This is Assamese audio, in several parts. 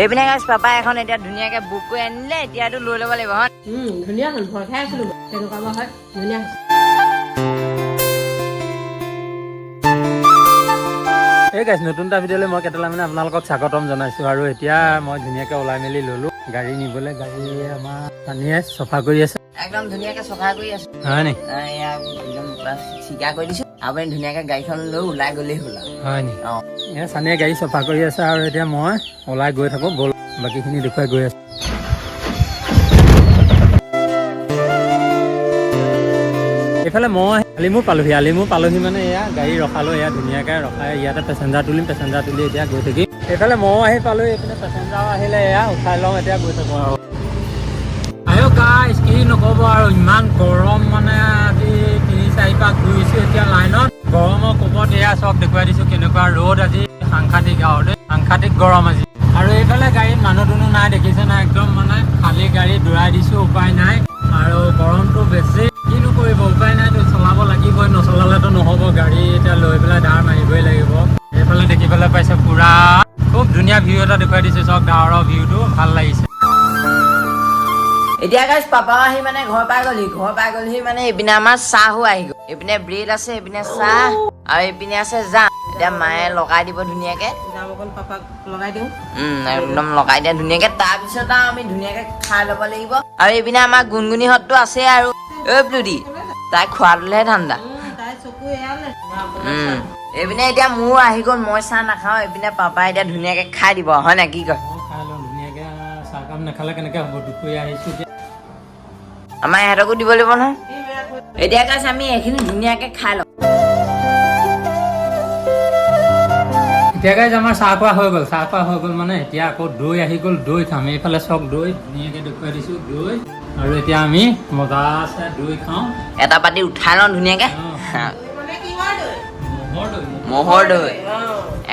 এইপিনে গাইছ পাপাই এখন এতিয়া ধুনীয়াকে বুক কৰি আনিলে এতিয়াতো লৈ ল'ব লাগিব হয় ধুনীয়া হ'ল ভয় খাই আছিলো তেনেকুৱা বা হয় ধুনীয়া হৈছে এই গাইছ নতুন এটা ভিডিঅ'লৈ মই কেইটামান মানে আপোনালোকক স্বাগতম জনাইছোঁ আৰু এতিয়া মই ধুনীয়াকৈ ওলাই মেলি ল'লোঁ গাড়ী নিবলৈ গাড়ী আমাৰ পানীয়ে চফা কৰি আছে একদম ধুনীয়াকে চফা কৰি আছো হয় নি এয়া একদম চিকা কৰি দিছো আপুনি ধুনীয়াকে গাড়ীখন লৈ ওলাই গ'লেই হ'ল হয় নি অঁ এয়া চানীয়ে গাড়ী চফা কৰি আছে আৰু এতিয়া মই ওলাই গৈ থাকোঁ ব'ল বাকীখিনি দেখুৱাই গৈ আছোঁ এইফালে মই আলিমুৰ পালোহি মানে এয়া গাড়ী ৰখালোঁ এয়া ধুনীয়াকৈ ৰখাই ইয়াতে পেচেঞ্জাৰ তুলি এতিয়া গৈ থাকিম এইফালে ময়ো আহি পালোঁ এইপিনে পেচেঞ্জাৰো আহিলে এয়া উঠাই লওঁ এতিয়া গৈ থাকোঁ আৰু আয়ো গাইছ কি নক'ব আৰু ইমান গৰম মানে আজি 3-4 পাক ঘূৰিছোঁ এতিয়া লাইনত গৰমৰ কোবত এয়া চব দেখুৱাই দিছোঁ কেনেকুৱা ৰ'দ আজি সাংঘাতিক আৰু দেই সাংঘাতিক গৰম আজি আৰু এইফালে গাড়ীত মানুহ দুনুহ নাই দেখিছে না একদম মানে খালী গাড়ী দৌৰাই দিছোঁ উপায় নাই আৰু গৰমটো বেছি কিনো কৰিব উপায় নাইতো চলাব লাগিবই নচলালেতো নহ'ব গাড়ী এতিয়া লৈ পেলাই ধাৰ মাৰিবই লাগিব এইফালে দেখিবলৈ পাইছে পুৰা খুব ধুনীয়া ভিউ এটা দেখুৱাই দিছে চব ডাৱৰৰ ভিউটো ভাল লাগিছে এতিয়া গাইছ পাপাও আহি মানে ঘৰ পাই গ'লহি মানে এইপিনে আমাৰ চাহো আহি গ'ল এইপিনে ব্ৰেড আছে এইপিনে চাহ আৰু এইপিনে আছে জাম এতিয়া মায়ে লগাই দিব ধুনীয়াকে জাম অকণ পাপাক লগাই দিওঁ একদম লগাই দিয়া ধুনীয়াকে তাৰপিছত আৰু আমি ধুনীয়াকে খাই ল'ব লাগিব আৰু এইপিনে আমাৰ গুণগুণিহঁতটো আছে আৰু ব্লুডি তাই খোৱাটোলেহে ধান্দা তাই চকু এয়ালে এইপিনে এতিয়া মোৰ আহি গ'ল মই চাহ নাখাওঁ এইপিনে পাপাই এতিয়া ধুনীয়াকে খাই দিব হয় নাই কি কয় খাই লওঁ ধুনীয়াকৈ চাহকাপ নাখালে কেনেকৈ হ'ব দুপৰীয়া আহিছোঁ আমাৰ ইহঁতকো দিব লাগিব নহয় এতিয়া গাইছ আমি এইখিনি ধুনীয়াকে খাই লওঁ এতিয়া গাইজ আমাৰ চাহ খোৱা হৈ গ'ল মানে এতিয়া আকৌ দৈ আহি গ'ল দৈ খাম এইফালে চক দৈ ধুনীয়াকৈ দেখুৱাই দিছোঁ দৈ আৰু এতিয়া আমি মজা আছে দৈ খাওঁ এটা পাতি উঠাই লওঁ ধুনীয়াকে মানে কিহৰ দৈ মহৰ দৈ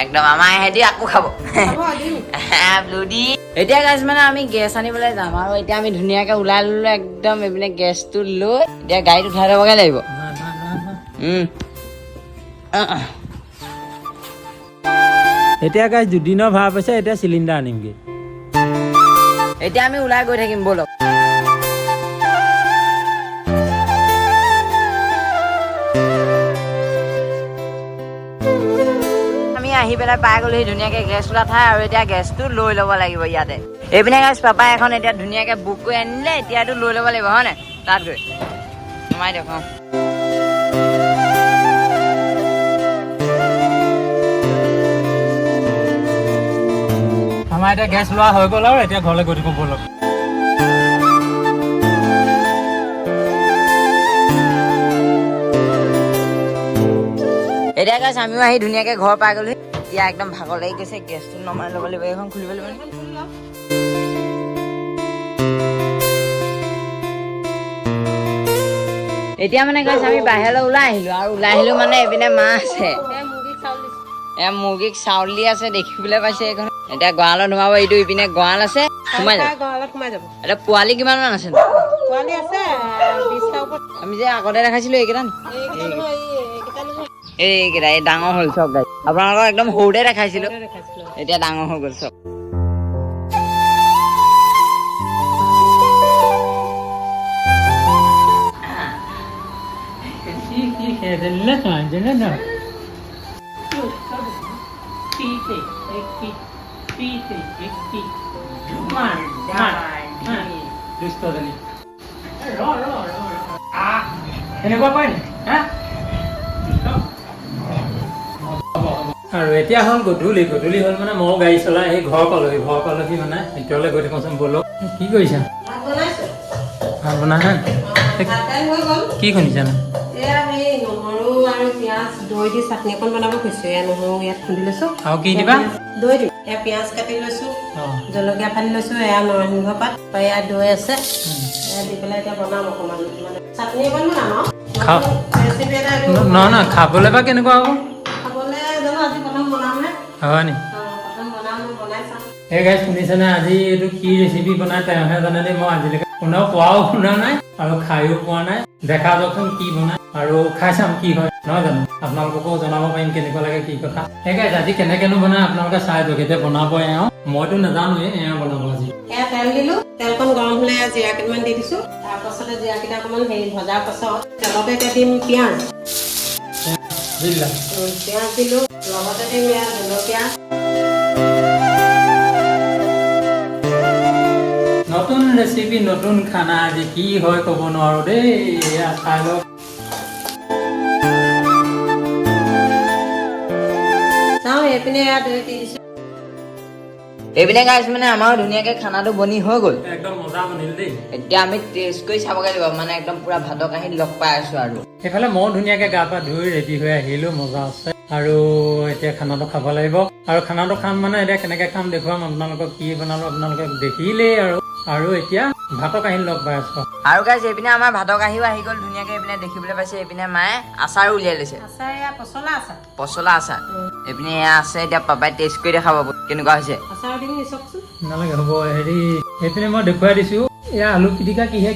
একদম আমাৰ ইহঁতি আকৌ খাব ব্লুডি এতিয়া গাইছ মানে আমি গেছ আনিবলৈ যাম আৰু এতিয়া আমি ধুনীয়াকে ওলাই ল'লো একদম এইপিনে গেছটো লৈ এতিয়া গাড়ীত উঠাই ল'বগে লাগিব এতিয়া গাইজ দুদিনৰ ভাড়া পইচা এতিয়া চিলিণ্ডাৰ আনিমগৈ এতিয়া আমি ওলাই গৈ থাকিম ব'লক আমি আহি পেলাই পাই গ'লোহি ধুনীয়াকে গেছ ওলা ঠাই আৰু এতিয়া গেছটো লৈ ল'ব লাগিব ইয়াতে এইপিনে গাইছ পাপাই এখন এতিয়া ধুনীয়াকে বুক কৰি আনিলে এতিয়াতো লৈ ল'ব লাগিব হয় নাই তাত গৈ সোমাই দিয়ক অঁ আমাৰ এতিয়া গেছ লোৱা হৈ গ'ল আৰু এতিয়া ঘৰলৈ গৈ থাকোঁ ব'লক এতিয়া গাইছ আমিও আহি ধুনীয়াকে ঘৰ পাই গ'লোহি এতিয়া একদম ভাগৰ লাগি গৈছে গেছটো নমাই ল'ব লাগিব এইখন খুলিব লাগিব এতিয়া মানে গাইছ আমি বাহিৰলৈ ওলাই আহিলো মানে এইপিনে মা আছে মুৰ্গীক চাউল দি আছে দেখিবলৈ পাইছে এইখন এতিয়া গঁৰালত সোমাব এইটো ইপিনে গঁৰাল আছে সোমাই যাব এতিয়া পোৱালি কিমান মান আছে আমি যে আগতে দেখাইছিলো এইকেইটা এইকেইটা এই ডাঙৰ হ'ল চব গাই আপোনালোকক একদম সৰুতে দেখাইছিলো এতিয়া ডাঙৰ হৈ গ'ল চব এনেকুৱা কয় নি আৰু এতিয়া হ'ল গধূলি হ'ল মানে ময়ো গাড়ী চলাই আহি ঘৰ পালোহি মানে ভিতৰলৈ গৈ থাকোঁচোন ব'লক কি কৰিছা ভাত বনাইছা কি শুনিছানো দৈ দি চাটনি অকণ বনাব খুজিছো এয়া নহৰু ইয়াত খুন্দি লৈছো আৰু কি দিবা দৈ দিম এয়া পিঁয়াজ কাটি লৈছো জলকীয়া ফালি লৈছো এয়া নৰসিংহ পাত এয়া দৈ আছে এয়া দি পেলাই এতিয়া বনাম অকণমান মানে চাটনি অকণ বনাম আৰু ৰেচিপি এটা নহয় খাবলৈ বা কেনেকুৱা হ'ব খাবলৈ জানো আজি প্ৰথম বনামহে হয় নি প্ৰথম বনাই চাম এই গাইজ শুনিছেনে আজি এইটো কি ৰেচিপি বনাই তেওঁহে জানে দেই মই আজিলৈকে কোনেও কোৱাও শুনা নাই আৰু খায়ো পোৱা নাই দেখা যাওকচোন কি বনাই আৰু খাই চাম কি হয় নহয় জানো আপোনালোককো জনাব পাৰিম কেনেকুৱা লাগে কি কথা সেই গাইজ আজি কেনেকেনো বনাই আপোনালোকে চাই দিয়ক এতিয়া বনাব এওঁ মইতো নাজানোৱে এয়া বনাব আজি এয়া তেল দিলো তেলকণ গৰম হ'লে জিৰা কেইটামান দি দিছো তাৰপাছতে জিৰা কেইটা অকণমান হেৰি ভজাৰ পাছত তেলতে এতিয়া দিম পিঁয়াজ দিলা পিঁয়াজ দিলো লগতে দিম এয়া জলকীয়া নতুন ৰেচিপি নতুন খানা আজি কি হয় ক'ব নোৱাৰো দেই এয়া খাই লওক চাওঁ এইপিনে এয়া দৈ দি দিছো এইপিনে গাইছ মানে আমাৰ ধুনীয়াকে খানাটো বনি হৈ গ'ল একদম মজা বনিল দেই এতিয়া আমি টেষ্ট কৰি চাবগে লাগিব মানে একদম পুৰা ভাতৰ কাঁহীত লগ পাই আছো আৰু সেইফালে মই ধুনীয়াকে গা পা ধুই ৰেডি হৈ আহিলো মজা আছে আৰু এতিয়া খানাটো খাব লাগিব আৰু খানাটো খাম মানে এতিয়া কেনেকে খাম দেখুৱাম আপোনালোকক কি বনালো আপোনালোকে দেখিলেই আৰু এতিয়া ভাতৰ কাঁহীত লগ পাই আছো আৰু গাইছ এইপিনে আমাৰ ভাতৰ কাঁহীও আহি গ'ল ধুনীয়াকে এইপিনে দেখিবলৈ পাইছে এইপিনে মায়ে আচাৰো উলিয়াই লৈছে আচাৰ এয়া পচলা আচাৰ পচলা আচাৰ এইপিনে এয়া আছে এতিয়া পাপাই টেষ্ট কৰি দেখাব কেনেকুৱা হৈছে আচাৰ দিম নি চাওকচোন নালাগে হ'ব হেৰি এইপিনে মই দেখুৱাই দিছো এয়া আলু পিটিকা কিহে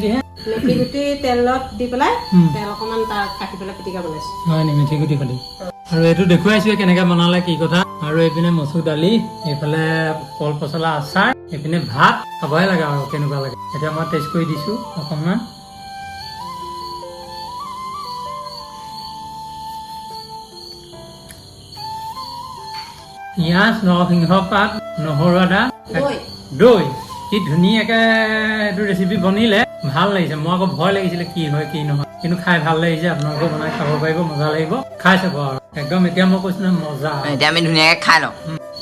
মেথি গুটি তেলত দি পেলাই তেল অকণমান তাত কাটি পেলাই পিটিকা বনাইছো হয় নি মেথি গুটি খালি আৰু এইটো দেখুৱাইছো কেনেকে বনালে কি কথা আৰু এইপিনে মচুৰ দালি এইফালে কল পচলা আচাৰ এইপিনে ভাত খাবহে লাগে আৰু কেনেকুৱা লাগে এতিয়া মই টেষ্ট কৰি দিছো অকণমান পিঁয়াজ নৰসিংহ পাত নহৰু আদা দৈ কি ধুনীয়াকে এইটো ৰেচিপি বনিলে ভাল লাগিছে মই আকৌ ভয় লাগিছিলে কি হয় কি নহয় কিন্তু খাই ভাল লাগিছে আপোনালোকেও বনাই খাব পাৰিব মজা লাগিব খাই চাব আৰু একদম এতিয়া মই কৈছো নহয় মজা এতিয়া আমি ধুনীয়াকে খাই লওঁ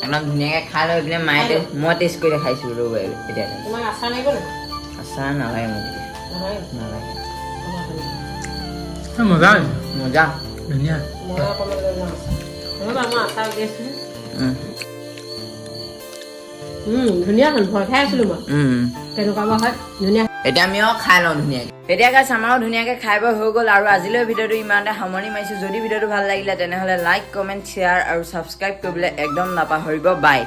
একদম ধুনীয়াকে খাই লওঁ এইপিনে মায়ে মই টেষ্ট কৰি দেখাইছো ৰ'ব এতিয়া তোমাক আচাৰ লাগিব নে আচাৰ নালাগে মোক নালাগে মজা হৈছে মজা ধুনীয়া মই অকণমান লৈ যাওঁ ৰ'বা মই আচাৰ উলিয়াইছোঁ ধুনীয়া হ'ল ভয় খাই আছিলো মই কেনেকুৱা বা হয় ধুনীয়া এতিয়া আমিও খাই লওঁ ধুনীয়াকে এতিয়া গাইছ আমাৰো ধুনীয়াকে খাই বৈ হৈ গ'ল আৰু আজিলৈ ভিডিঅ'টো ইমানতে সামৰণি মাৰিছো যদি ভিডিঅ'টো ভাল লাগিলে তেনেহ'লে লাইক কমেণ্ট শ্বেয়াৰ আৰু ছাবস্ক্ৰাইব কৰিবলৈ একদম নাপাহৰিব বাই